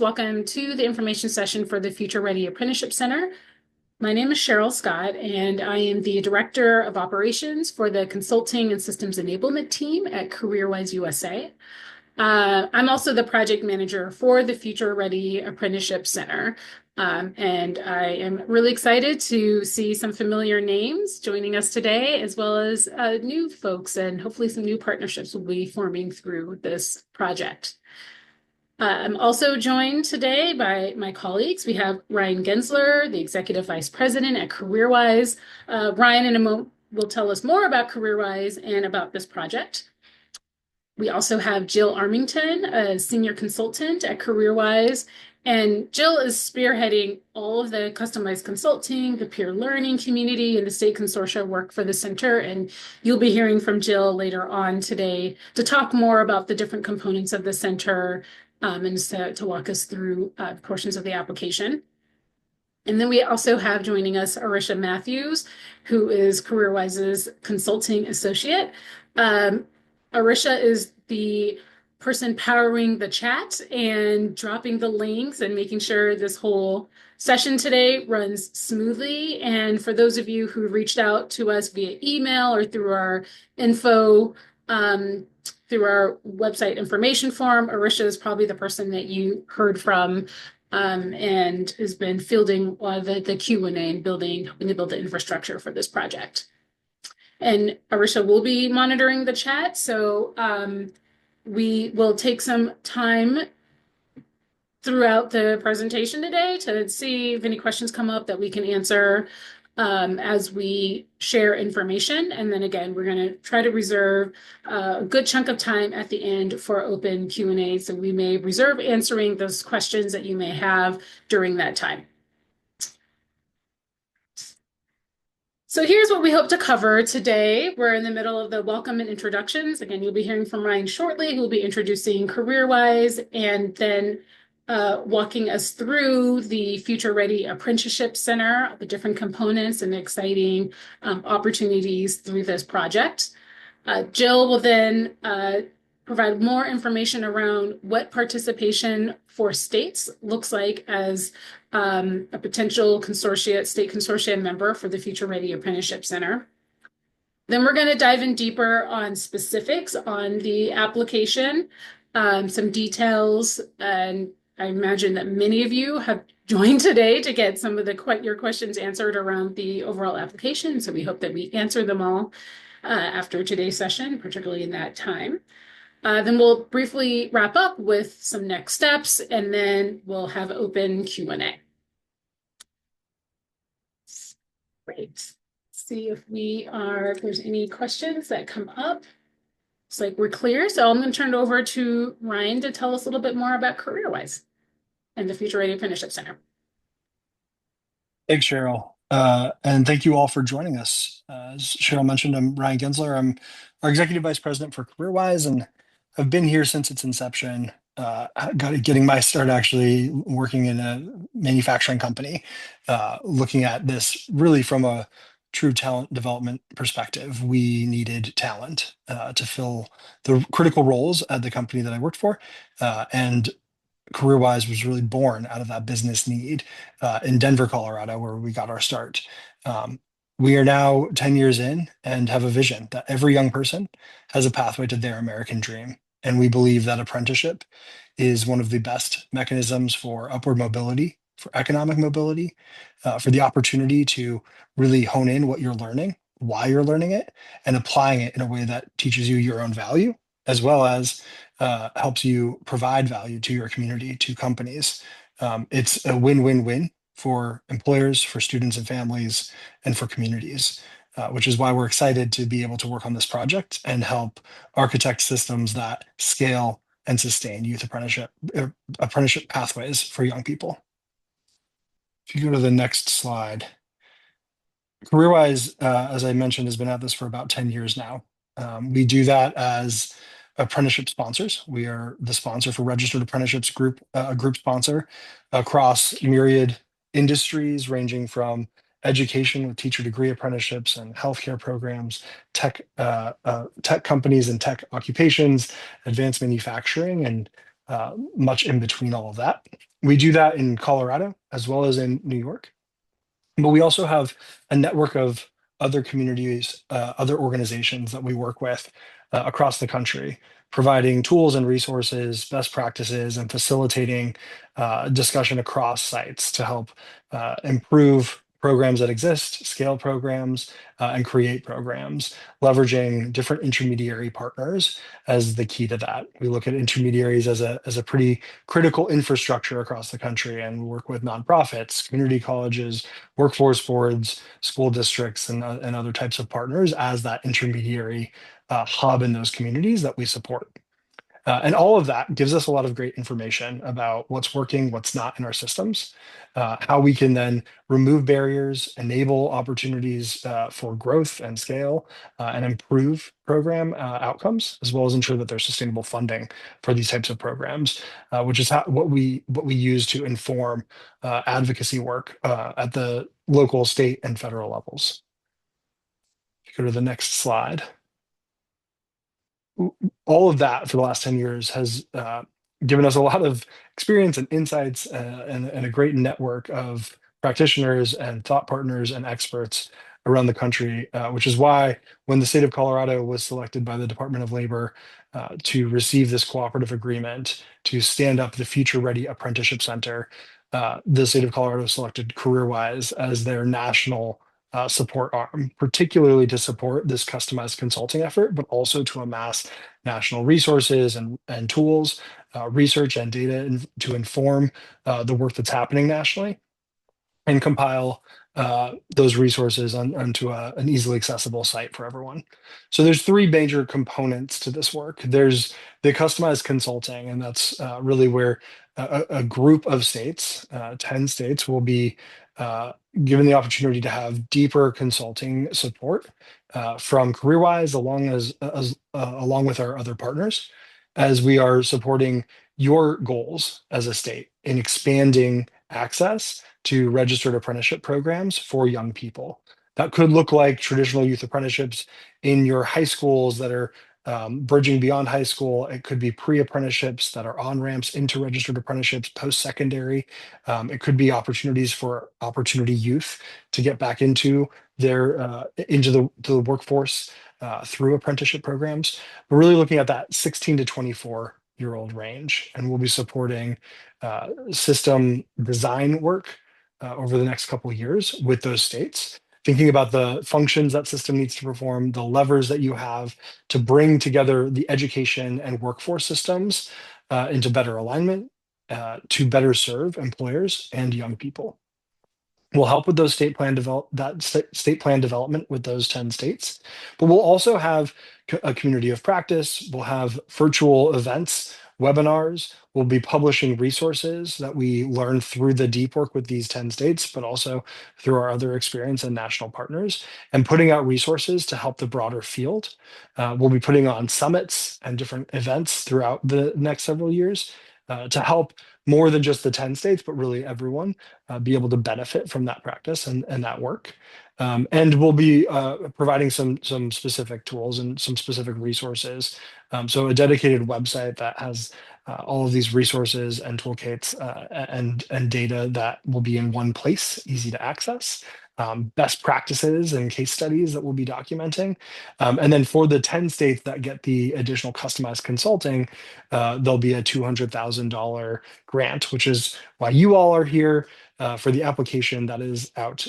Welcome to the information session for the Future Ready Apprenticeship Center. My name is Cheryl Scott, and I am the Director of Operations for the Consulting and Systems Enablement team at CareerWise USA. I'm also the project manager for the Future Ready Apprenticeship Center. And I am really excited to see some familiar names joining us today, as well as new folks, and hopefully some new partnerships will be forming through this project. I'm also joined today by my colleagues. We have Ryan Gensler, the Executive Vice President at CareerWise. Ryan in a moment will tell us more about CareerWise and about this project. We also have Jill Armington, a Senior Consultant at CareerWise. And Jill is spearheading all of the customized consulting, the peer learning community, and the state consortia work for the center. And you'll be hearing from Jill later on today to talk more about the different components of the center and to walk us through portions of the application. And then we also have joining us Arisha Matthews, who is CareerWise's consulting associate. Arisha is the person powering the chat and dropping the links and making sure this whole session today runs smoothly. And for those of you who reached out to us via email or through our info, through our website information form, Arisha is probably the person that you heard from and has been fielding a lot of the Q&A and helping to build the infrastructure for this project. And Arisha will be monitoring the chat, so we will take some time throughout the presentation today to see if any questions come up that we can answer as we share information. And then again, we're going to try to reserve a good chunk of time at the end for open Q&A. So we may reserve answering those questions that you may have during that time. So here's what we hope to cover today. We're in the middle of the welcome and introductions. Again, you'll be hearing from Ryan shortly, who will be introducing CareerWise and then walking us through the Future Ready Apprenticeship Center, the different components and exciting opportunities through this project. Jill will then provide more information around what participation for states looks like as a potential state consortium member for the Future Ready Apprenticeship Center. Then we're going to dive in deeper on specifics on the application, some details, and I imagine that many of you have joined today to get some of your questions answered around the overall application. So we hope that we answer them all after today's session, particularly in that time. Then we'll briefly wrap up with some next steps, and then we'll have open Q&A. Great. See if there's any questions that come up. Looks like we're clear. So I'm going to turn it over to Ryan to tell us a little bit more about CareerWise and the Future Ready Apprenticeship Center. Thanks, Cheryl. And thank you all for joining us. As Cheryl mentioned, I'm Ryan Gensler. I'm our Executive Vice President for CareerWise, and I've been here since its inception. Getting my start actually working in a manufacturing company, looking at this really from a true talent development perspective. We needed talent to fill the critical roles at the company that I worked for, and CareerWise was really born out of that business need in Denver, Colorado, where we got our start. We are now 10 years in and have a vision that every young person has a pathway to their American dream. And we believe that apprenticeship is one of the best mechanisms for upward mobility, for economic mobility, for the opportunity to really hone in what you're learning, why you're learning it, and applying it in a way that teaches you your own value, as well as helps you provide value to your community, to companies. It's a win-win-win for employers, for students and families, and for communities, which is why we're excited to be able to work on this project and help architect systems that scale and sustain youth apprenticeship pathways for young people. If you go to the next slide. CareerWise, as I mentioned, has been at this for about 10 years now. We do that as apprenticeship sponsors. We are the sponsor for Registered Apprenticeships Group, a group sponsor across myriad industries, ranging from education with teacher degree apprenticeships and healthcare programs, tech companies and tech occupations, advanced manufacturing, and much in between all of that. We do that in Colorado as well as in New York. But we also have a network of other communities, other organizations that we work with across the country, providing tools and resources, best practices, and facilitating discussion across sites to help improve programs that exist, scale programs, and create programs, leveraging different intermediary partners as the key to that. We look at intermediaries as a pretty critical infrastructure across the country, and we work with nonprofits, community colleges, workforce boards, school districts, and other types of partners as that intermediary hub in those communities that we support. And all of that gives us a lot of great information about what's working, what's not in our systems, how we can then remove barriers, enable opportunities for growth and scale, and improve program outcomes, as well as ensure that there's sustainable funding for these types of programs, which is what we use to inform advocacy work at the local, state, and federal levels. Go to the next slide. All of that for the last 10 years has given us a lot of experience and insights and a great network of practitioners and thought partners and experts around the country, which is why when the state of Colorado was selected by the Department of Labor to receive this cooperative agreement to stand up the Future Ready Apprenticeship Center, the state of Colorado selected CareerWise as their national support arm, particularly to support this customized consulting effort, but also to amass national resources and tools, research and data to inform the work that's happening nationally and compile those resources onto an easily accessible site for everyone. So there's three major components to this work. There's the customized consulting, and that's really where a group of states, 10 states, will be given the opportunity to have deeper consulting support from CareerWise along with our other partners as we are supporting your goals as a state in expanding access to registered apprenticeship programs for young people. That could look like traditional youth apprenticeships in your high schools that are bridging beyond high school. It could be pre-apprenticeships that are on-ramps into registered apprenticeships post-secondary. It could be opportunities for opportunity youth to get back into the workforce through apprenticeship programs. We're really looking at that 16 to 24-year-old range, and we'll be supporting system design work over the next couple of years with those states, thinking about the functions that system needs to perform, the levers that you have to bring together the education and workforce systems into better alignment to better serve employers and young people. We'll help with those state plan development with those 10 states, but we'll also have a community of practice. We'll have virtual events, webinars. We'll be publishing resources that we learn through the deep work with these 10 states, but also through our other experience and national partners, and putting out resources to help the broader field. We'll be putting on summits and different events throughout the next several years to help more than just the 10 states, but really everyone be able to benefit from that practice and that work. And we'll be providing some specific tools and some specific resources. So a dedicated website that has all of these resources and toolkits and data that will be in one place, easy to access. Best practices and case studies that we'll be documenting. And then for the 10 states that get the additional customized consulting, there'll be a $200,000 grant, which is why you all are here for the application that is out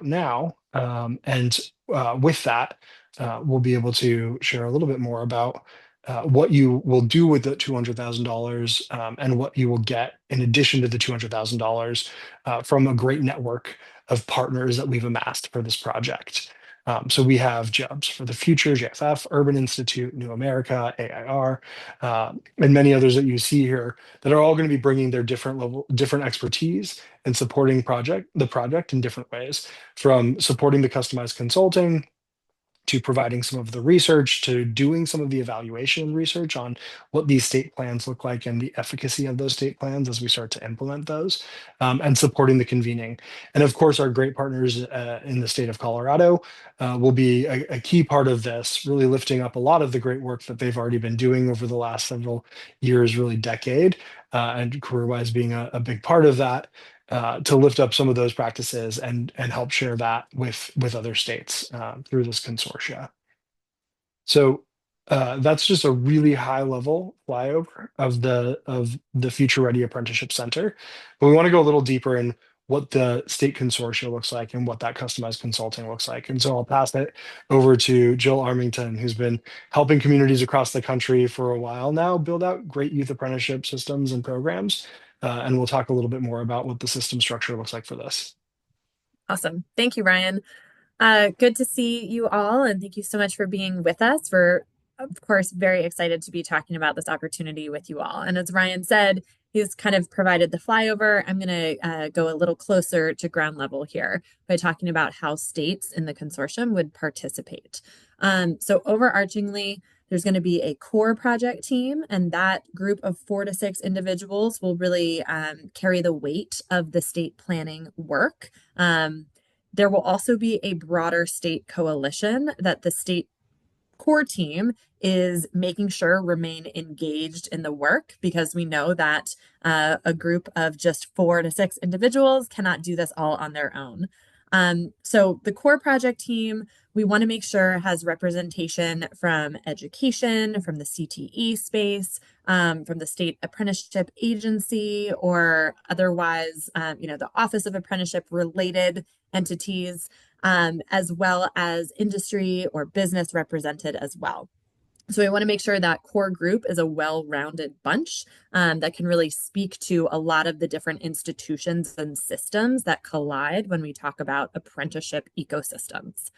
now. And with that, we'll be able to share a little bit more about what you will do with the $200,000 and what you will get in addition to the $200,000 from a great network of partners that we've amassed for this project. So we have jobs for the Future, JFF, Urban Institute, New America, AIR, and many others that you see here that are all going to be bringing their different expertise and supporting the project in different ways, from supporting the customized consulting, to providing some of the research, to doing some of the evaluation research on what these state plans look like and the efficacy of those state plans as we start to implement those, and supporting the convening. And of course, our great partners in the state of Colorado will be a key part of this, really lifting up a lot of the great work that they've already been doing over the last several years, really decade, and CareerWise being a big part of that. To lift up some of those practices and help share that with other states through this consortia. So that's just a really high level flyover of the Future Ready Apprenticeship Center. But we want to go a little deeper in what the state consortia looks like and what that customized consulting looks like. And so I'll pass it over to Jill Armington, who's been helping communities across the country for a while now build out great youth apprenticeship systems and programs. And we'll talk a little bit more about what the system structure looks like for this. Awesome. Thank you, Ryan. Good to see you all, and thank you so much for being with us. We're, of course, very excited to be talking about this opportunity with you all. And as Ryan said, he's kind of provided the flyover. I'm going to go a little closer to ground level here by talking about how states in the consortium would participate. So overarchingly, there's going to be a core project team, and that group of 4 to 6 individuals will really carry the weight of the state planning work. There will also be a broader state coalition that the state core team is making sure remain engaged in the work, because we know that a group of just 4 to 6 individuals cannot do this all on their own. So the core project team, we want to make sure has representation from education, from the CTE space, from the state apprenticeship agency, or otherwise, the Office of Apprenticeship related entities, as well as industry or business represented as well. So we want to make sure that core group is a well-rounded bunch that can really speak to a lot of the different institutions and systems that collide when we talk about apprenticeship ecosystems.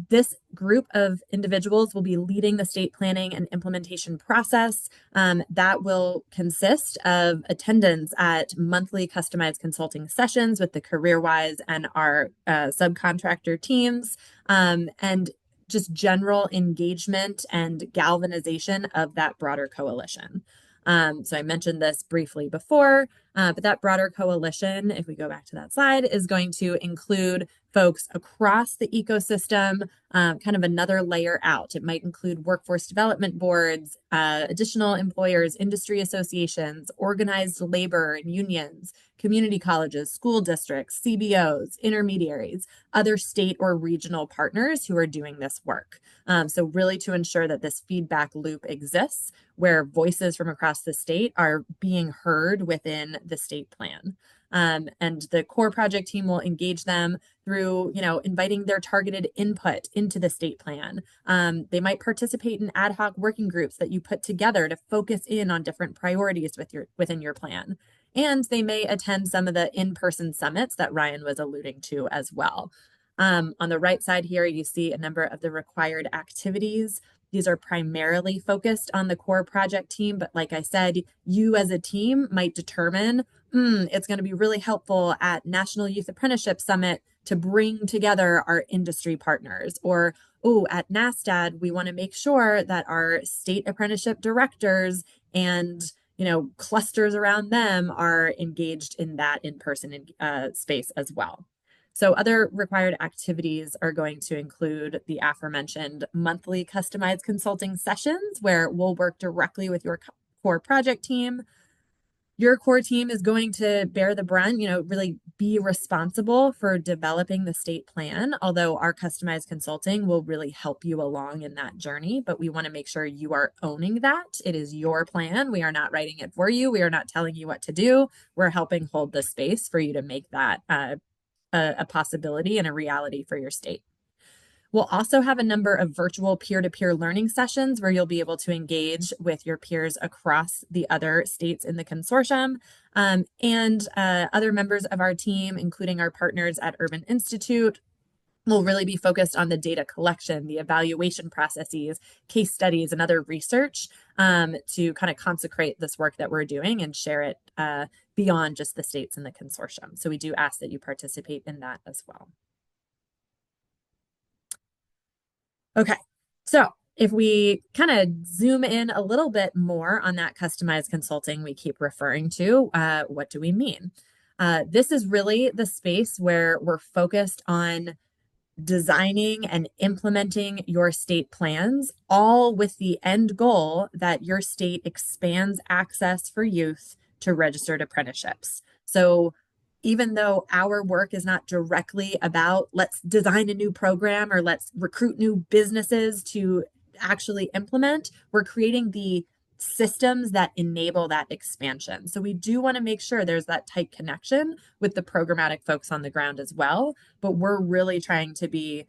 This group of individuals will be leading the state planning and implementation process that will consist of attendance at monthly customized consulting sessions with the CareerWise and our subcontractor teams, and just general engagement and galvanization of that broader coalition. So I mentioned this briefly before, but that broader coalition, if we go back to that slide, is going to include folks across the ecosystem, kind of another layer out. It might include workforce development boards, additional employers, industry associations, organized labor and unions, community colleges, school districts, CBOs, intermediaries, other state or regional partners who are doing this work. So really to ensure that this feedback loop exists, where voices from across the state are being heard within the state plan. And the core project team will engage them through, inviting their targeted input into the state plan. They might participate in ad hoc working groups that you put together to focus in on different priorities within your plan. And they may attend some of the in-person summits that Ryan was alluding to as well. On the right side here, you see a number of the required activities. These are primarily focused on the core project team, but like I said, you as a team might determine, it's going to be really helpful at National Youth Apprenticeship Summit to bring together our industry partners. Or, at NASTAD, we want to make sure that our state apprenticeship directors and clusters around them are engaged in that in-person space as well. So other required activities are going to include the aforementioned monthly customized consulting sessions, where we'll work directly with your core project team. Your core team is going to bear the brunt, really be responsible for developing the state plan, although our customized consulting will really help you along in that journey. But we want to make sure you are owning that. It is your plan. We are not writing it for you. We are not telling you what to do. We're helping hold the space for you to make that a possibility and a reality for your state. We'll also have a number of virtual peer-to-peer learning sessions where you'll be able to engage with your peers across the other states in the consortium, and other members of our team, including our partners at Urban Institute, will really be focused on the data collection, the evaluation processes, case studies, and other research to kind of consecrate this work that we're doing and share it beyond just the states in the consortium. So we do ask that you participate in that as well. Okay, so if we kind of zoom in a little bit more on that customized consulting we keep referring to, what do we mean? This is really the space where we're focused on designing and implementing your state plans, all with the end goal that your state expands access for youth to registered apprenticeships. So even though our work is not directly about let's design a new program or let's recruit new businesses to actually implement, we're creating the systems that enable that expansion. So we do want to make sure there's that tight connection with the programmatic folks on the ground as well, but we're really trying to be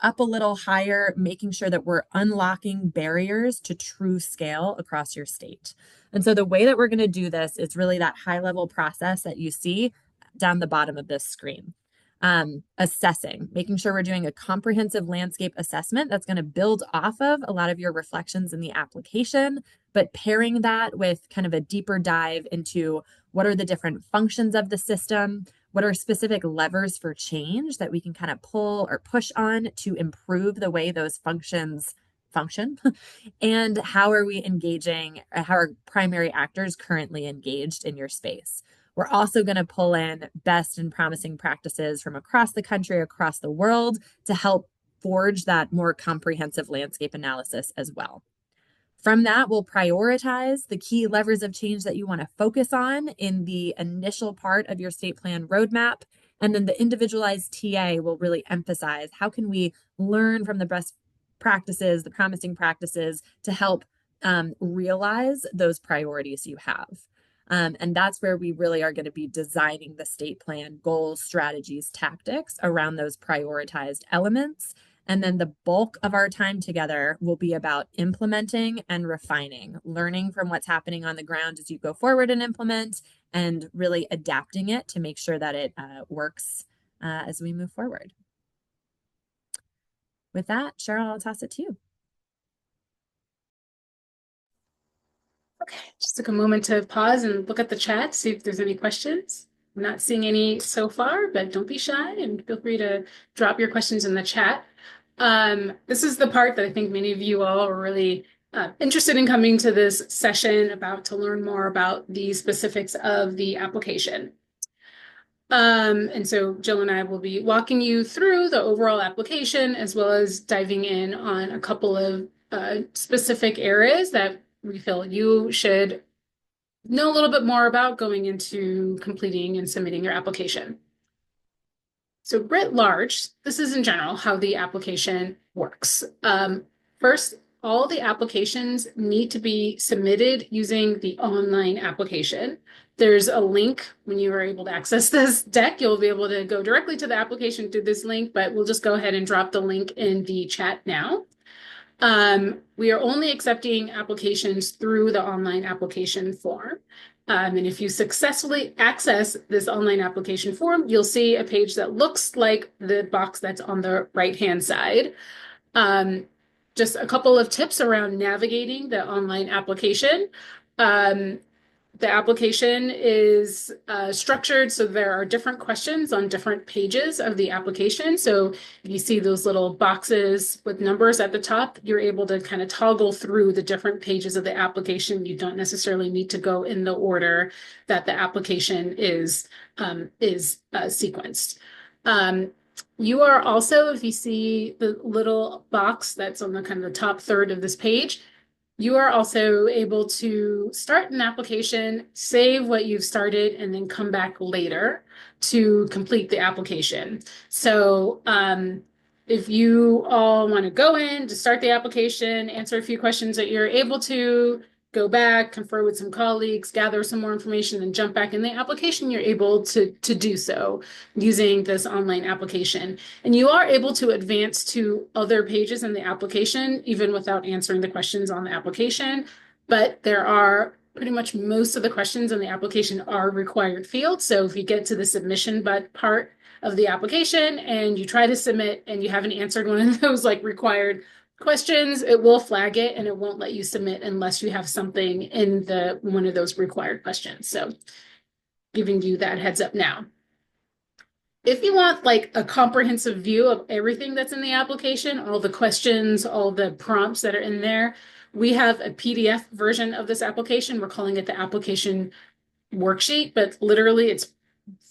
up a little higher, making sure that we're unlocking barriers to true scale across your state. And so the way that we're going to do this is really that high level process that you see down the bottom of this screen. Assessing, making sure we're doing a comprehensive landscape assessment that's going to build off of a lot of your reflections in the application, but pairing that with kind of a deeper dive into what are the different functions of the system, what are specific levers for change that we can kind of pull or push on to improve the way those functions function, and how are we engaging, how are primary actors currently engaged in your space. We're also going to pull in best and promising practices from across the country, across the world, to help forge that more comprehensive landscape analysis as well. From that, we'll prioritize the key levers of change that you want to focus on in the initial part of your state plan roadmap. And then the individualized TA will really emphasize how can we learn from the best practices, the promising practices, to help realize those priorities you have. And that's where we really are going to be designing the state plan goals, strategies, tactics around those prioritized elements. And then the bulk of our time together will be about implementing and refining, learning from what's happening on the ground as you go forward and implement, and really adapting it to make sure that it works as we move forward. With that, Cheryl, I'll toss it to you. Okay, just took a moment to pause and look at the chat, see if there's any questions. I'm not seeing any so far, but don't be shy and feel free to drop your questions in the chat. This is the part that I think many of you all are really interested in coming to this session about to learn more about the specifics of the application. And so Jill and I will be walking you through the overall application as well as diving in on a couple of specific areas that we feel you should know a little bit more about going into completing and submitting your application. So writ large, this is in general how the application works. First, all the applications need to be submitted using the online application. There's a link when you are able to access this deck. You'll be able to go directly to the application through this link, but we'll just go ahead and drop the link in the chat now. We are only accepting applications through the online application form. And if you successfully access this online application form, you'll see a page that looks like the box that's on the right-hand side. Just a couple of tips around navigating the online application. The application is structured so there are different questions on different pages of the application. So if you see those little boxes with numbers at the top, you're able to kind of toggle through the different pages of the application. You don't necessarily need to go in the order that the application is sequenced. You are also, if you see the little box that's on the kind of the top third of this page, you are also able to start an application, save what you've started, and then come back later to complete the application. So if you all want to go in to start the application, answer a few questions that you're able to, go back, confer with some colleagues, gather some more information, and jump back in the application, you're able to do so using this online application. And you are able to advance to other pages in the application, even without answering the questions on the application. But there are pretty much most of the questions in the application are required fields. So if you get to the submission part of the application and you try to submit and you haven't answered one of those like required questions, it will flag it and it won't let you submit unless you have something in one of those required questions. So giving you that heads up now. If you want like a comprehensive view of everything that's in the application, all the questions, all the prompts that are in there, we have a PDF version of this application. We're calling it the application worksheet, but literally it's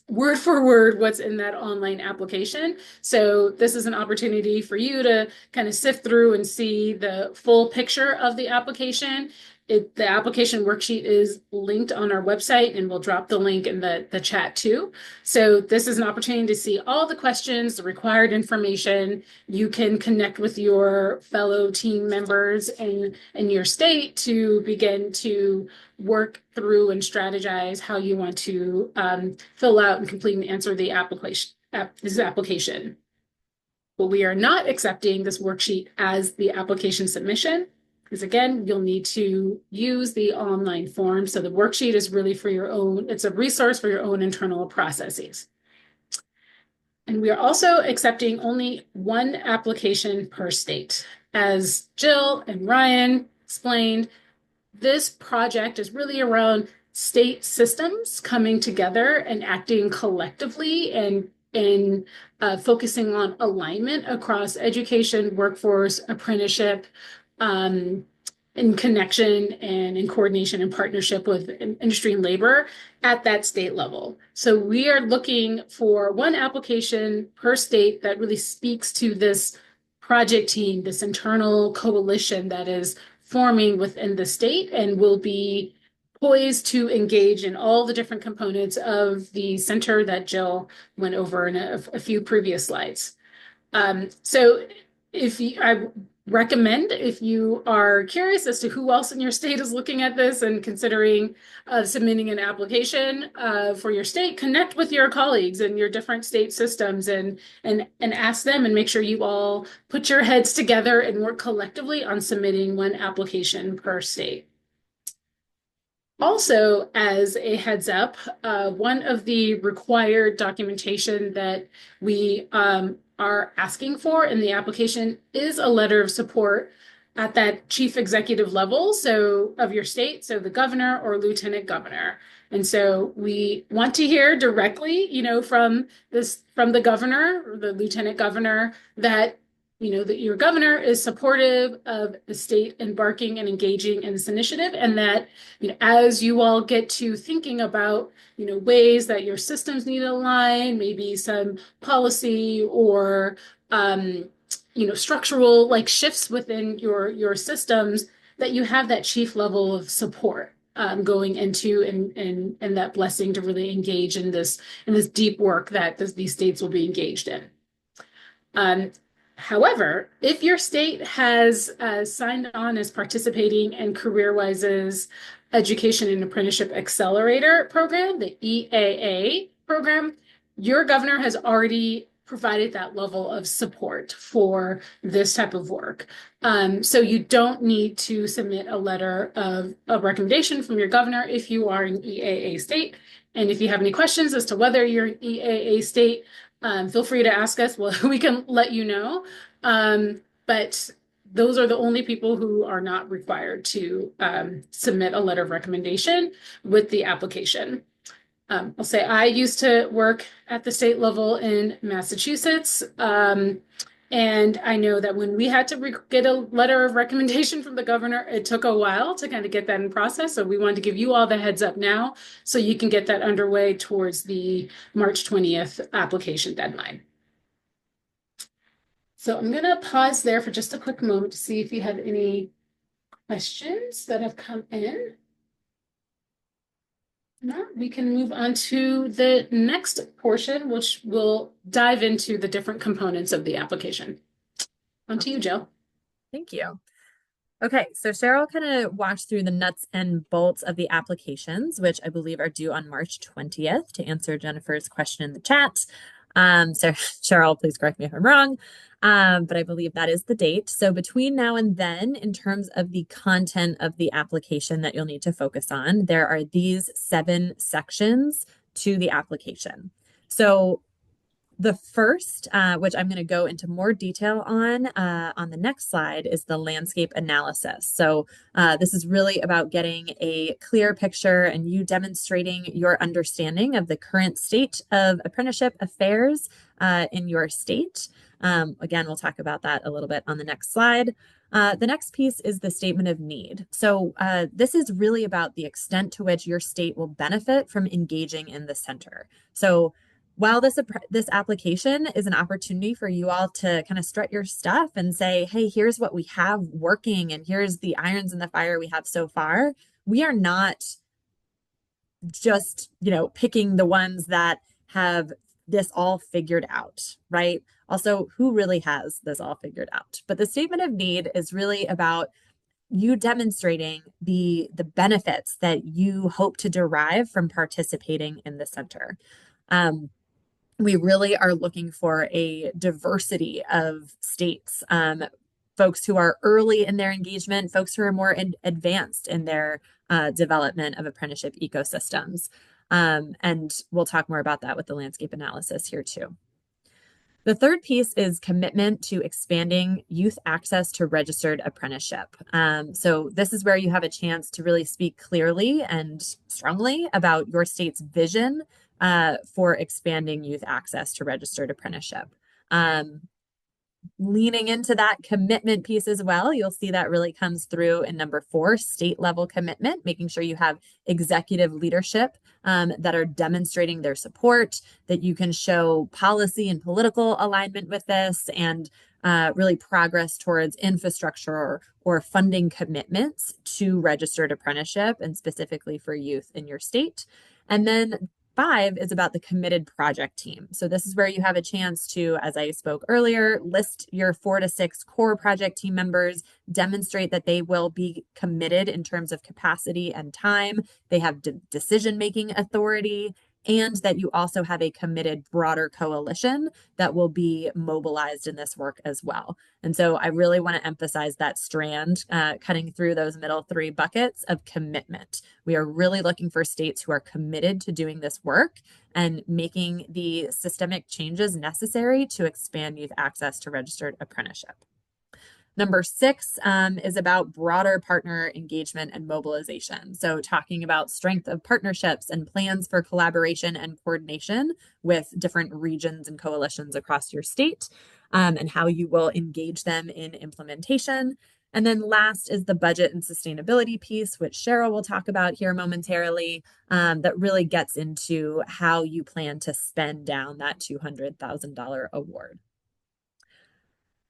word for word what's in that online application. So this is an opportunity for you to kind of sift through and see the full picture of the application. The application worksheet is linked on our website, and we'll drop the link in the chat too. So this is an opportunity to see all the questions, the required information. You can connect with your fellow team members in your state to begin to work through and strategize how you want to fill out and complete and answer the application. But we are not accepting this worksheet as the application submission, because again, you'll need to use the online form. So the worksheet is really for your own, it's a resource for your own internal processes. And we are also accepting only one application per state. As Jill and Ryan explained, this project is really around state systems coming together and acting collectively and focusing on alignment across education, workforce, apprenticeship, in connection and in coordination and partnership with industry and labor at that state level. So we are looking for one application per state that really speaks to this project team, this internal coalition that is forming within the state and will be poised to engage in all the different components of the center that Jill went over in a few previous slides. So I recommend, if you are curious as to who else in your state is looking at this and considering submitting an application for your state, connect with your colleagues in your different state systems and ask them, and make sure you all put your heads together and work collectively on submitting one application per state. Also, as a heads up, one of the required documentation that we are asking for in the application is a letter of support at that chief executive level, so of your state, so the governor or lieutenant governor. And so we want to hear directly, from the governor or the lieutenant governor that that your governor is supportive of the state embarking and engaging in this initiative, and that as you all get to thinking about ways that your systems need to align, maybe some policy or structural like shifts within your systems, that you have that chief level of support going into and that blessing to really engage in this deep work that these states will be engaged in. However, if your state has signed on as participating in CareerWise's Education and Apprenticeship Accelerator program, the EAA program, your governor has already provided that level of support for this type of work. So you don't need to submit a letter of recommendation from your governor if you are an EAA state. And if you have any questions as to whether you're an EAA state, feel free to ask us. Well, we can let you know. But those are the only people who are not required to submit a letter of recommendation with the application. I'll say I used to work at the state level in Massachusetts. And I know that when we had to get a letter of recommendation from the governor, it took a while to kind of get that in process. So we wanted to give you all the heads up now so you can get that underway towards the March 20th application deadline. So I'm going to pause there for just a quick moment to see if you have any questions that have come in. No, we can move on to the next portion, which will dive into the different components of the application. On to you, Jill. Thank you. Okay, so Cheryl kind of walked through the nuts and bolts of the applications, which I believe are due on March 20th, to answer Jennifer's question in the chat. So Cheryl, please correct me if I'm wrong, but I believe that is the date. So between now and then, in terms of the content of the application that you'll need to focus on, there are these 7 sections to the application. So The first, which I'm going to go into more detail on the next slide, is the landscape analysis. So this is really about getting a clear picture and you demonstrating your understanding of the current state of apprenticeship affairs in your state. Again, we'll talk about that a little bit on the next slide. The next piece is the statement of need. So this is really about the extent to which your state will benefit from engaging in the center. So while this application is an opportunity for you all to kind of strut your stuff and say, hey, here's what we have working and here's the irons in the fire we have so far, we are not just, picking the ones that have this all figured out, right? Also, who really has this all figured out? But the statement of need is really about you demonstrating the benefits that you hope to derive from participating in the center. We really are looking for a diversity of states, folks who are early in their engagement, folks who are more advanced in their development of apprenticeship ecosystems. And we'll talk more about that with the landscape analysis here too. The third piece is commitment to expanding youth access to registered apprenticeship. So this is where you have a chance to really speak clearly and strongly about your state's vision for expanding youth access to registered apprenticeship. Leaning into that commitment piece as well, you'll see that really comes through in number 4, state level commitment, making sure you have executive leadership that are demonstrating their support, that you can show policy and political alignment with this, and really progress towards infrastructure or funding commitments to registered apprenticeship and specifically for youth in your state. And then 5 is about the committed project team. So this is where you have a chance to, as I spoke earlier, list your 4 to 6 core project team members, demonstrate that they will be committed in terms of capacity and time. They have decision-making authority, and that you also have a committed broader coalition that will be mobilized in this work as well. And so I really want to emphasize that strand, cutting through those middle 3 buckets of commitment. We are really looking for states who are committed to doing this work and making the systemic changes necessary to expand youth access to registered apprenticeship. Number 6 is about broader partner engagement and mobilization. So talking about strength of partnerships and plans for collaboration and coordination with different regions and coalitions across your state, and how you will engage them in implementation. And then last is the budget and sustainability piece, which Cheryl will talk about here momentarily, that really gets into how you plan to spend down that $200,000 award.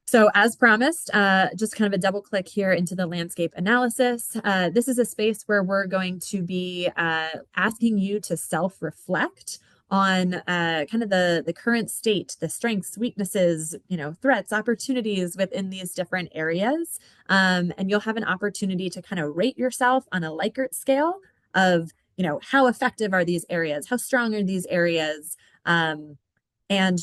So as promised, just kind of a double click here into the landscape analysis. This is a space where we're going to be asking you to self-reflect on kind of the current state, the strengths, weaknesses, threats, opportunities within these different areas. And you'll have an opportunity to kind of rate yourself on a Likert scale of, how effective are these areas? How strong are these areas? And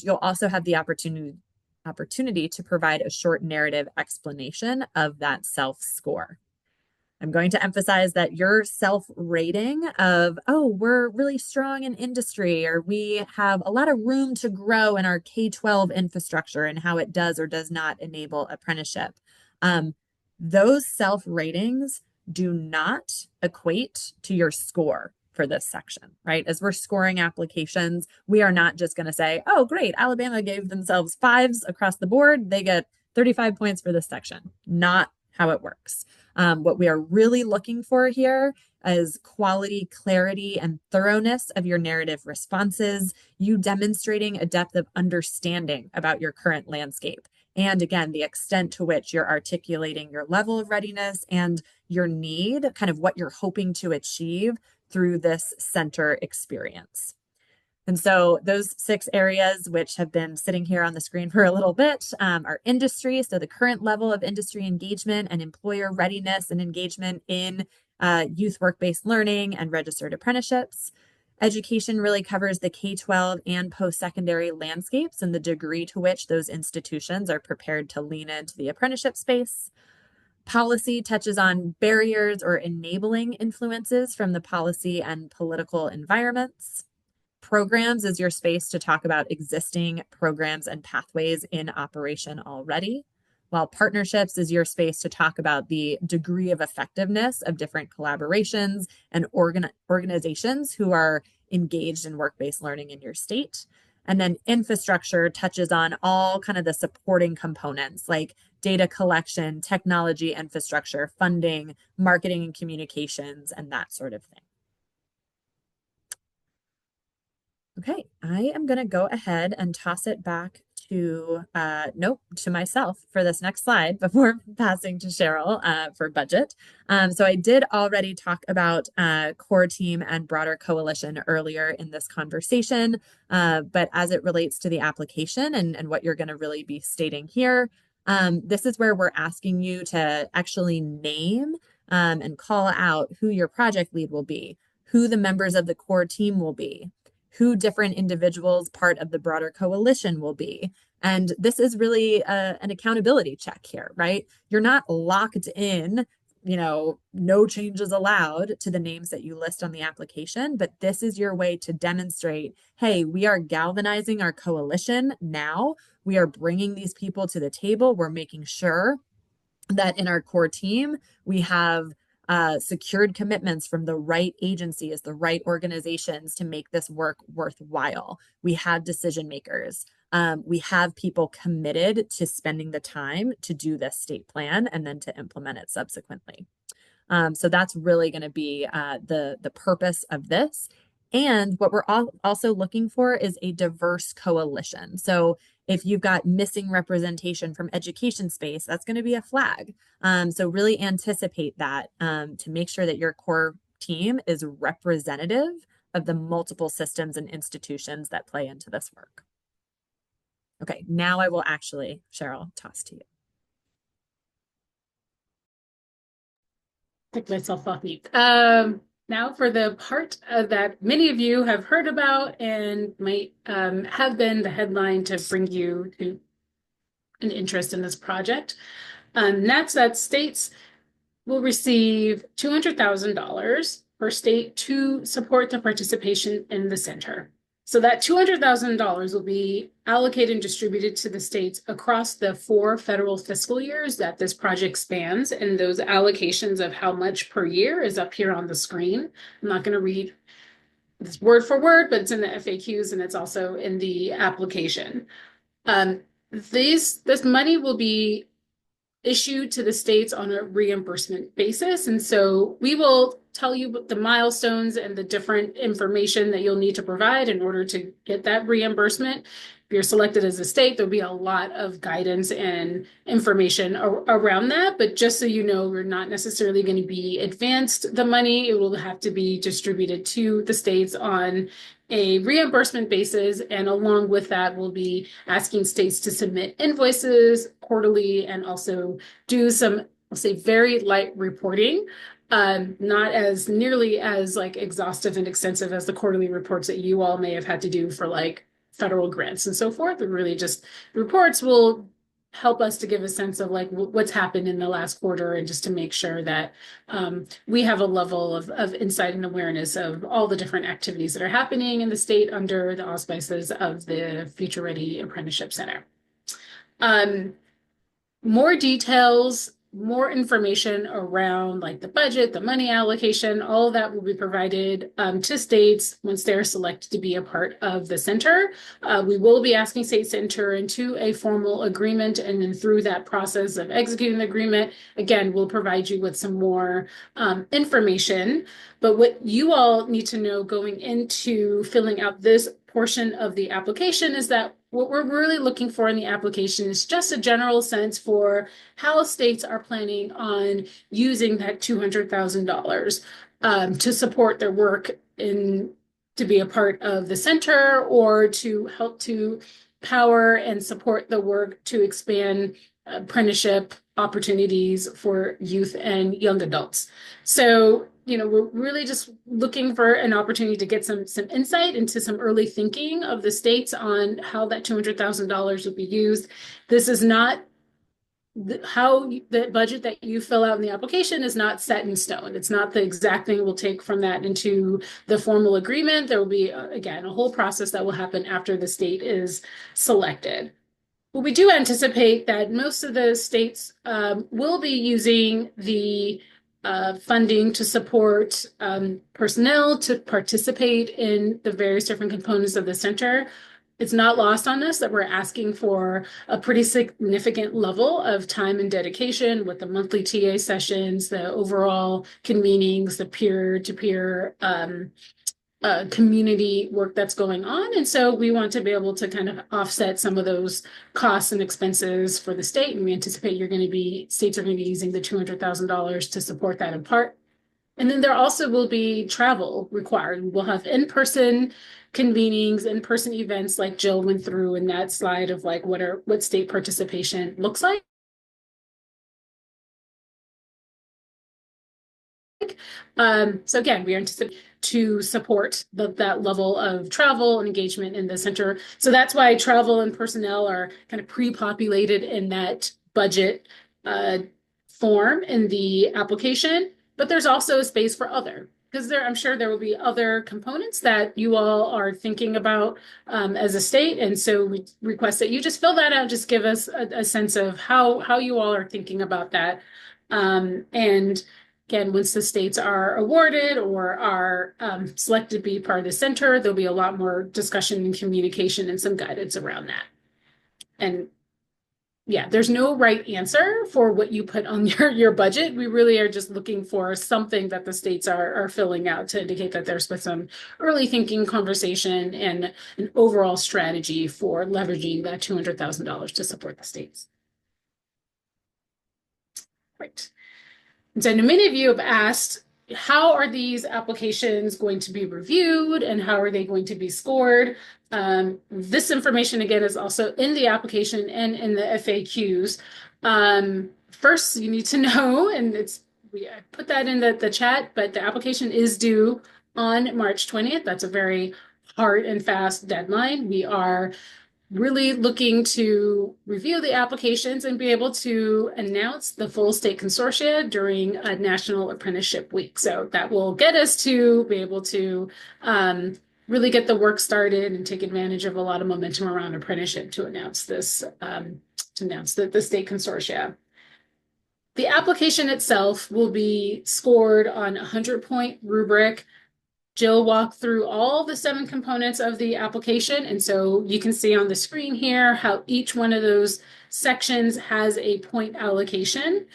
you'll also have the opportunity to provide a short narrative explanation of that self-score. I'm going to emphasize that your self-rating of, oh, we're really strong in industry, or we have a lot of room to grow in our K-12 infrastructure and how it does or does not enable apprenticeship. Those self-ratings do not equate to your score for this section, right? As we're scoring applications, we are not just going to say, oh, great, Alabama gave themselves 5s across the board. They get 35 points for this section. Not how it works. What we are really looking for here is quality, clarity, and thoroughness of your narrative responses, you demonstrating a depth of understanding about your current landscape. And again, the extent to which you're articulating your level of readiness and your need, kind of what you're hoping to achieve through this center experience. And so those 6 areas, which have been sitting here on the screen for a little bit, are industry. So the current level of industry engagement and employer readiness and engagement in youth work-based learning and registered apprenticeships. Education really covers the K-12 and post-secondary landscapes and the degree to which those institutions are prepared to lean into the apprenticeship space. Policy touches on barriers or enabling influences from the policy and political environments. Programs is your space to talk about existing programs and pathways in operation already, while partnerships is your space to talk about the degree of effectiveness of different collaborations and organizations who are engaged in work-based learning in your state. And then infrastructure touches on all kind of the supporting components like data collection, technology infrastructure, funding, marketing and communications, and that sort of thing. Okay, I am going to go ahead and toss it back to, to myself for this next slide before passing to Cheryl for budget. So I did already talk about core team and broader coalition earlier in this conversation, but as it relates to the application and what you're going to really be stating here, this is where we're asking you to actually name and call out who your project lead will be, who the members of the core team will be, who different individuals part of the broader coalition will be. And this is really an accountability check here, right? You're not locked in, no changes allowed to the names that you list on the application, but this is your way to demonstrate, hey, we are galvanizing our coalition now. We are bringing these people to the table. We're making sure that in our core team, we have secured commitments from the right agencies, the right organizations to make this work worthwhile. We have decision makers. We have people committed to spending the time to do this state plan and then to implement it subsequently. So that's really going to be the purpose of this. And what we're also looking for is a diverse coalition. So if you've got missing representation from education space, that's going to be a flag. So really anticipate that to make sure that your core team is representative of the multiple systems and institutions that play into this work. Okay, now I will actually, Cheryl, toss to you. Pick myself off mute. Now for the part that many of you have heard about and might have been the headline to bring you to an interest in this project. That's that states will receive $200,000 per state to support the participation in the center. So that $200,000 will be allocated and distributed to the states across the 4 federal fiscal years that this project spans. And those allocations of how much per year is up here on the screen. I'm not going to read this word for word, but it's in the FAQs and it's also in the application. This money will be issued to the states on a reimbursement basis. And so we will tell you the milestones and the different information that you'll need to provide in order to get that reimbursement. If you're selected as a state, there'll be a lot of guidance and information around that. But just so you know, we're not necessarily going to be advanced the money. It will have to be distributed to the states on a reimbursement basis, and along with that, we'll be asking states to submit invoices quarterly and also do some, I'll say, very light reporting, not as nearly as like exhaustive and extensive as the quarterly reports that you all may have had to do for like federal grants and so forth. But really just reports will help us to give a sense of like what's happened in the last quarter and just to make sure that we have a level of insight and awareness of all the different activities that are happening in the state under the auspices of the Future Ready Apprenticeship Center. More details, more information around like the budget, the money allocation, all of that will be provided to states once they're selected to be a part of the center. We will be asking states to enter into a formal agreement, and then through that process of executing the agreement, again, we'll provide you with some more information. But what you all need to know going into filling out this portion of the application is that what we're really looking for in the application is just a general sense for how states are planning on using that $200,000 to support their work to be a part of the center or to help to power and support the work to expand apprenticeship opportunities for youth and young adults. So, we're really just looking for an opportunity to get some insight into some early thinking of the states on how that $200,000 would be used. This is not how the budget that you fill out in the application is not set in stone. It's not the exact thing we'll take from that into the formal agreement. There will be, again, a whole process that will happen after the state is selected. Well, we do anticipate that most of the states will be using the funding to support personnel to participate in the various different components of the center. It's not lost on us that we're asking for a pretty significant level of time and dedication with the monthly TA sessions, the overall convenings, the peer-to-peer community work that's going on. And so we want to be able to kind of offset some of those costs and expenses for the state. And we anticipate states are going to be using the $200,000 to support that in part. And then there also will be travel required. We'll have in-person convenings, in-person events like Jill went through in that slide of like what state participation looks like. So again, we anticipate to support that level of travel and engagement in the center. So that's why travel and personnel are kind of pre-populated in that budget form in the application. But there's also a space for other, because I'm sure there will be other components that you all are thinking about as a state. And so we request that you just fill that out, just give us a sense of how you all are thinking about that. And again, once the states are awarded or are selected to be part of the center, there'll be a lot more discussion and communication and some guidance around that. And yeah, there's no right answer for what you put on your budget. We really are just looking for something that the states are filling out to indicate that there's been some early thinking, conversation, and an overall strategy for leveraging that $200,000 to support the states. Right. And so many of you have asked, how are these applications going to be reviewed and how are they going to be scored? This information, again, is also in the application and in the FAQs. First, you need to know, and I put that in the chat, but the application is due on March 20th. That's a very hard and fast deadline. We are really looking to review the applications and be able to announce the full state consortia during a National Apprenticeship Week. So that will get us to be able to really get the work started and take advantage of a lot of momentum around apprenticeship to announce this, to announce the state consortia. The application itself will be scored on a 100-point rubric. Jill walked through all the 7 components of the application. And so you can see on the screen here how each one of those sections has a point allocation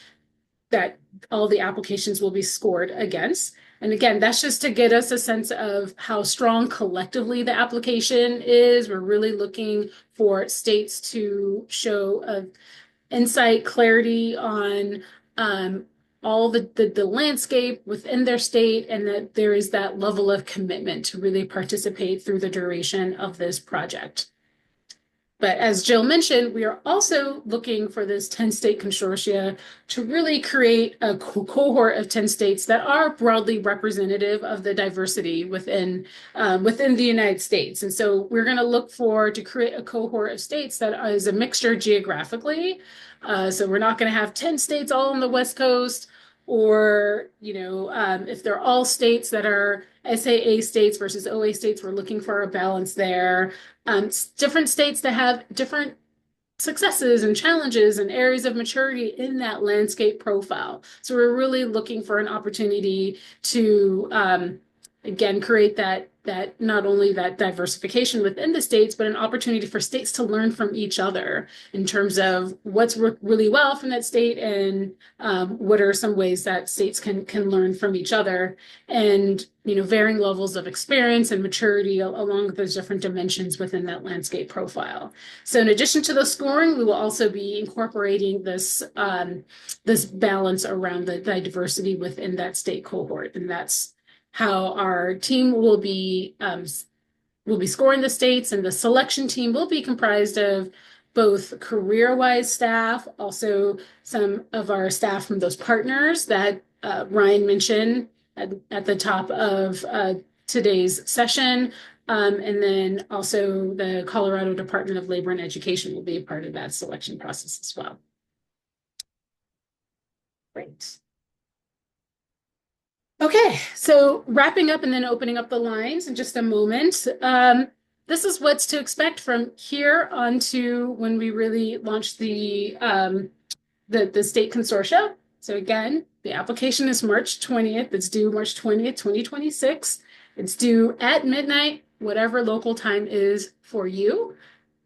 that all the applications will be scored against. And again, that's just to get us a sense of how strong collectively the application is. We're really looking for states to show insight, clarity on all the landscape within their state, and that there is that level of commitment to really participate through the duration of this project. But as Jill mentioned, we are also looking for this 10-state consortia to really create a cohort of 10 states that are broadly representative of the diversity within the United States. And so we're going to look to create a cohort of states that is a mixture geographically. So we're not going to have 10 states all on the West Coast, or, if they're all states that are SAA states versus OA states, we're looking for a balance there. Different states that have different successes and challenges and areas of maturity in that landscape profile. So we're really looking for an opportunity to, again, create that not only that diversification within the states, but an opportunity for states to learn from each other in terms of what's worked really well from that state and what are some ways that states can learn from each other, and varying levels of experience and maturity along with those different dimensions within that landscape profile. So in addition to the scoring, we will also be incorporating this balance around the diversity within that state cohort, and that's how our team will be scoring the states. And the selection team will be comprised of both career-wise staff, also some of our staff from those partners that Ryan mentioned at the top of today's session. And then also the Colorado Department of Labor and Education will be a part of that selection process as well. Great. Okay, so wrapping up and then opening up the lines in just a moment. This is what's to expect from here on to when we really launch the state consortia. So again, the application is March 20th. It's due March 20th, 2026. It's due at midnight, whatever local time is for you.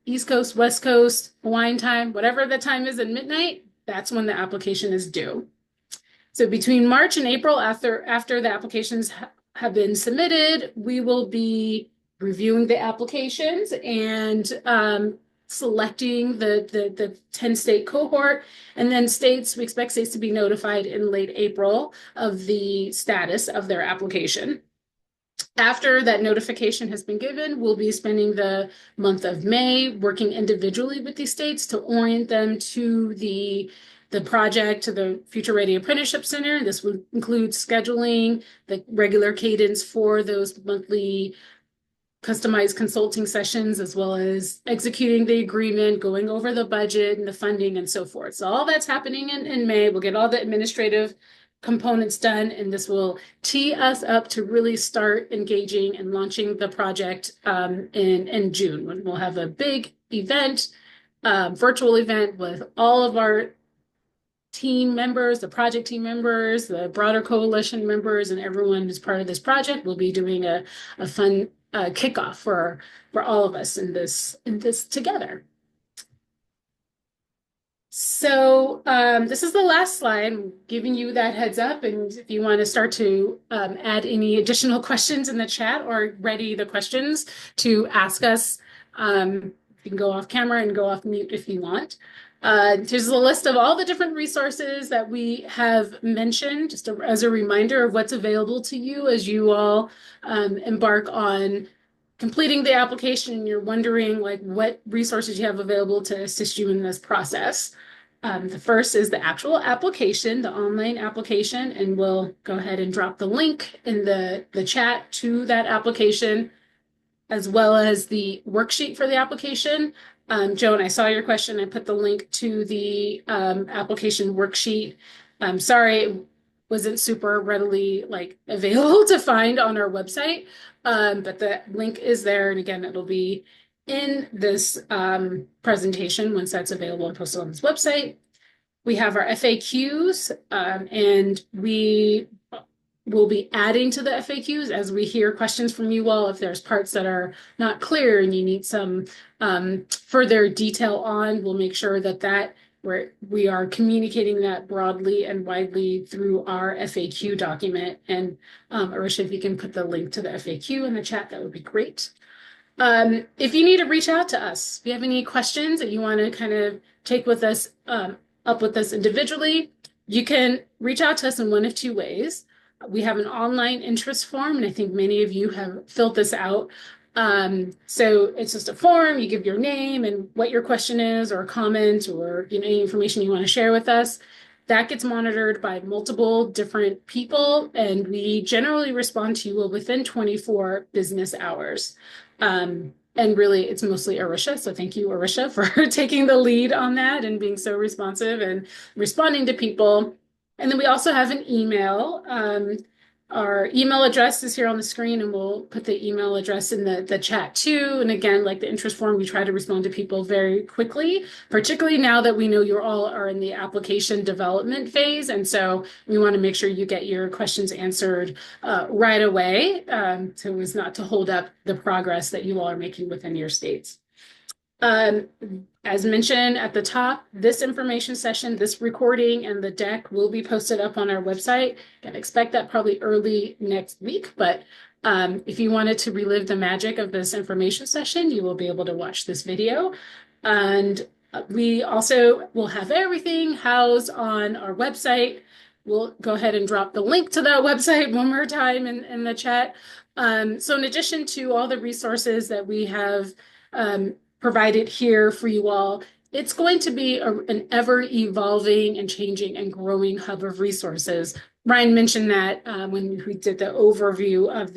East Coast, West Coast, Hawaiian time, whatever the time is at midnight, that's when the application is due. So between March and April, after the applications have been submitted, we will be reviewing the applications and selecting the 10 state cohort. And then we expect states to be notified in late April of the status of their application. After that notification has been given, we'll be spending the month of May working individually with these states to orient them to the project, to the Future Ready Apprenticeship Center. This will include scheduling the regular cadence for those monthly customized consulting sessions, as well as executing the agreement, going over the budget and the funding and so forth. So all that's happening in May. We'll get all the administrative components done, and this will tee us up to really start engaging and launching the project in June, when we'll have a big event, virtual event with all of our team members, the project team members, the broader coalition members, and everyone who's part of this project. Will be doing a fun kickoff for all of us in this together. So this is the last slide. I'm giving you that heads up, and if you want to start to add any additional questions in the chat or ready the questions to ask us, you can go off camera and go off mute if you want. Here's a list of all the different resources that we have mentioned, just as a reminder of what's available to you as you all embark on completing the application and you're wondering what resources you have available to assist you in this process. The first is the actual application, the online application, and we'll go ahead and drop the link in the chat to that application, as well as the worksheet for the application. Joan, I saw your question. I put the link to the application worksheet. I'm sorry it wasn't super readily available to find on our website, but the link is there. And again, it'll be in this presentation once that's available and posted on this website. We have our FAQs, and we will be adding to the FAQs as we hear questions from you all. If there's parts that are not clear and you need some further detail on, we'll make sure that we are communicating that broadly and widely through our FAQ document. And Arisha, if you can put the link to the FAQ in the chat, that would be great. If you need to reach out to us, if you have any questions that you want to kind of take with us, up with us individually, you can reach out to us in one of two ways. We have an online interest form, and I think many of you have filled this out. So it's just a form. You give your name and what your question is, or a comment, or any information you want to share with us. That gets monitored by multiple different people, and we generally respond to you within 24 business hours. And really, it's mostly Arisha. So thank you, Arisha, for taking the lead on that and being so responsive and responding to people. And then we also have an email. Our email address is here on the screen, and we'll put the email address in the chat too. And again, like the interest form, we try to respond to people very quickly, particularly now that we know you all are in the application development phase. And so we want to make sure you get your questions answered right away, so as not to hold up the progress that you all are making within your states. As mentioned at the top, this information session, this recording, and the deck will be posted up on our website. Can expect that probably early next week, but if you wanted to relive the magic of this information session, you will be able to watch this video. And we also will have everything housed on our website. We'll go ahead and drop the link to that website one more time in the chat. So in addition to all the resources that we have provided here for you all, it's going to be an ever-evolving and changing and growing hub of resources. Ryan mentioned that when we did the overview of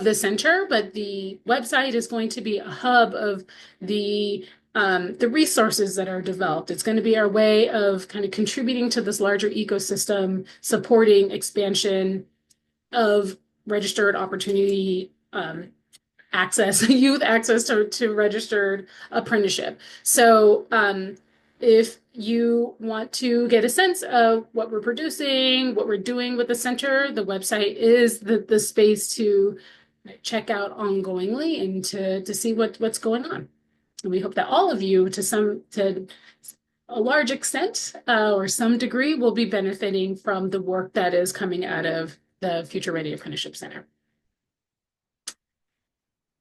the center, but the website is going to be a hub of the the resources that are developed. It's going to be our way of kind of contributing to this larger ecosystem, supporting expansion of registered opportunity access, youth access to registered apprenticeship. So if you want to get a sense of what we're producing, what we're doing with the center, the website is the space to check out ongoingly and to see what's going on. And we hope that all of you, to a large extent or some degree, will be benefiting from the work that is coming out of the Future Ready Apprenticeship Center.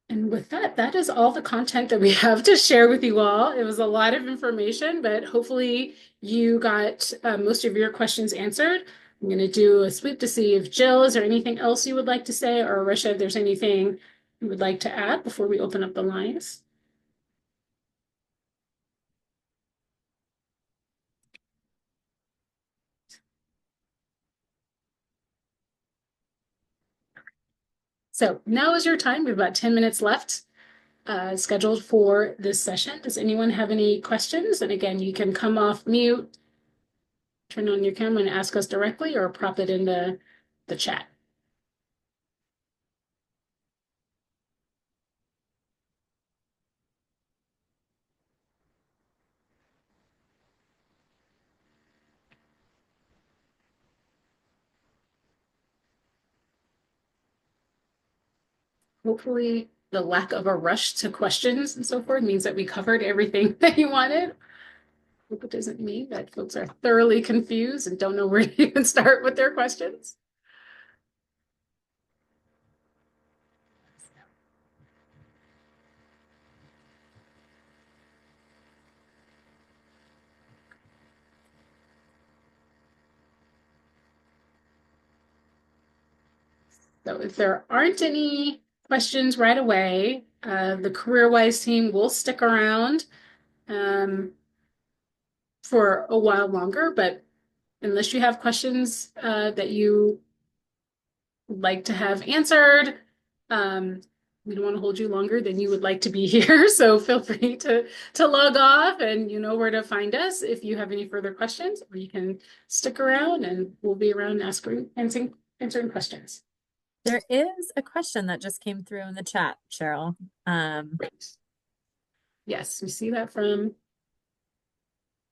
And with that, that is all the content that we have to share with you all. It was a lot of information, but hopefully you got most of your questions answered. I'm going to do a sweep to see if Jill, is there anything else you would like to say, or Risha, if there's anything you would like to add before we open up the lines. So now is your time. We have about 10 minutes left scheduled for this session. Does anyone have any questions? And again, you can come off mute, turn on your camera and ask us directly, or prop it in the chat. Hopefully the lack of a rush to questions and so forth means that we covered everything that you wanted. Hope it doesn't mean that folks are thoroughly confused and don't know where to even start with their questions. So if there aren't any questions right away, the CareerWise team will stick around for a while longer, but unless you have questions that you would like to have answered, we don't want to hold you longer than you would like to be here. So feel free to log off, and you know where to find us if you have any further questions, or you can stick around and we'll be around answering questions. There is a question that just came through in the chat, Cheryl. Great. Yes, we see that from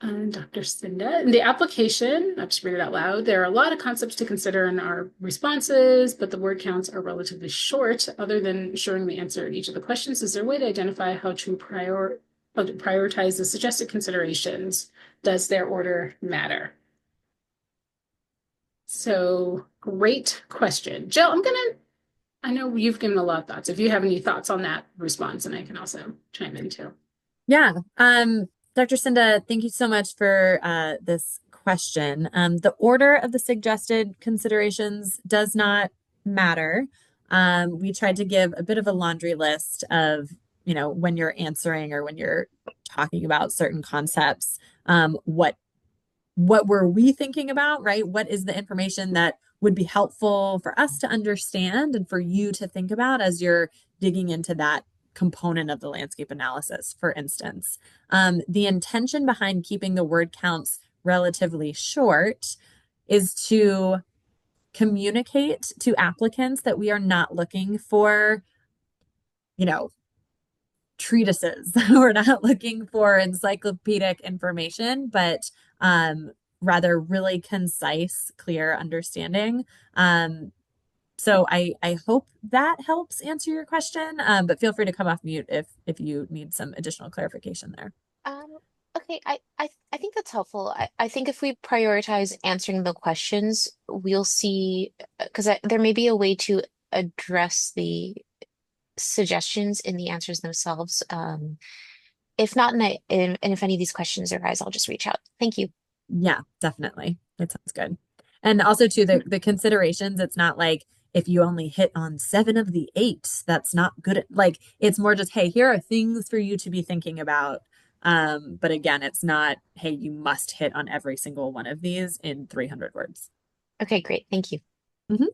Dr. Cinda. In the application, I'll just read it out loud. There are a lot of concepts to consider in our responses, but the word counts are relatively short. Other than ensuring we answer each of the questions, is there a way to identify how to prioritize the suggested considerations? Does their order matter? So great question. Jill, I know you've given a lot of thoughts. If you have any thoughts on that response, and I can also chime in too. Yeah. Dr. Cinda, thank you so much for this question. The order of the suggested considerations does not matter. We tried to give a bit of a laundry list of, when you're answering or when you're talking about certain concepts, what were we thinking about, right? What is the information that would be helpful for us to understand and for you to think about as you're digging into that component of the landscape analysis, for instance. The intention behind keeping the word counts relatively short is to communicate to applicants that we are not looking for, treatises. We're not looking for encyclopedic information, but rather really concise, clear understanding. So I hope that helps answer your question, but feel free to come off mute if you need some additional clarification there. Okay, I think that's helpful. I think if we prioritize answering the questions, we'll see, because there may be a way to address the suggestions in the answers themselves. If not, and if any of these questions arise, I'll just reach out. Thank you. Yeah, definitely. That sounds good. And also too, the considerations, it's not like if you only hit on 7 of the 8, that's not good. It's more just, hey, here are things for you to be thinking about. But again, it's not, hey, you must hit on every single one of these in 300 words. Okay, great. Thank you. Mm-hmm.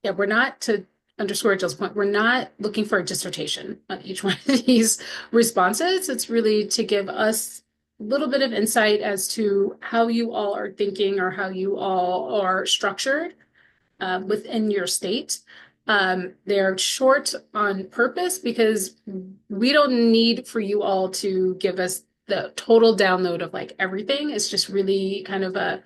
Yeah, we're not, to underscore Jill's point, we're not looking for a dissertation on each one of these responses. It's really to give us a little bit of insight as to how you all are thinking or how you all are structured within your state. They're short on purpose because we don't need for you all to give us the total download of like everything. It's just really kind of a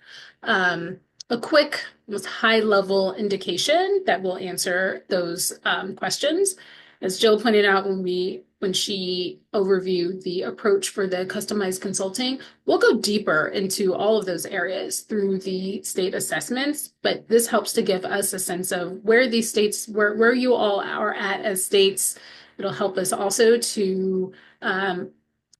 quick, most high level indication that will answer those questions. As Jill pointed out when she overviewed the approach for the customized consulting, we'll go deeper into all of those areas through the state assessments, but this helps to give us a sense of where these states, where you all are at as states. It'll help us also to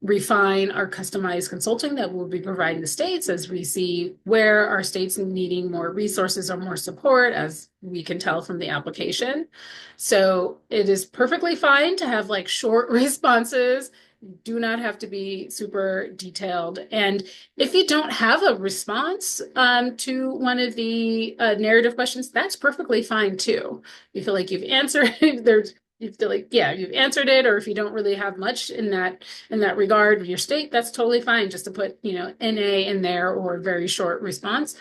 refine our customized consulting that we'll be providing the states as we see where our states needing more resources or more support, as we can tell from the application. So it is perfectly fine to have like short responses. You do not have to be super detailed. And if you don't have a response to one of the narrative questions, that's perfectly fine too. You feel like you've answered, you feel like, yeah, you've answered it, or if you don't really have much in that regard with your state, that's totally fine just to put, NA in there or a very short response.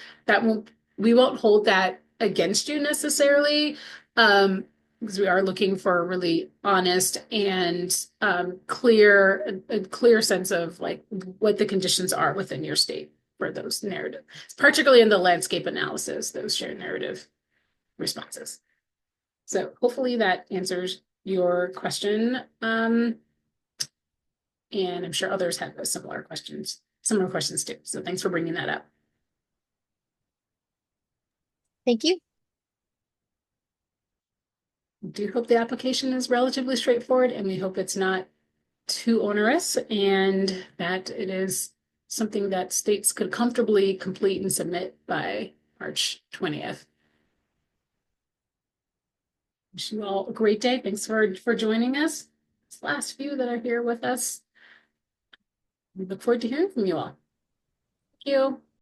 We won't hold that against you necessarily, because we are looking for a really honest and a clear sense of like what the conditions are within your state for those narrative, particularly in the landscape analysis, those shared narrative responses. So hopefully that answers your question. And I'm sure others have similar questions too. So thanks for bringing that up. Thank you. I do hope the application is relatively straightforward, and we hope it's not too onerous and that it is something that states could comfortably complete and submit by March 20th. Wish you all a great day. Thanks for joining us. This last few that are here with us. We look forward to hearing from you all. Thank you.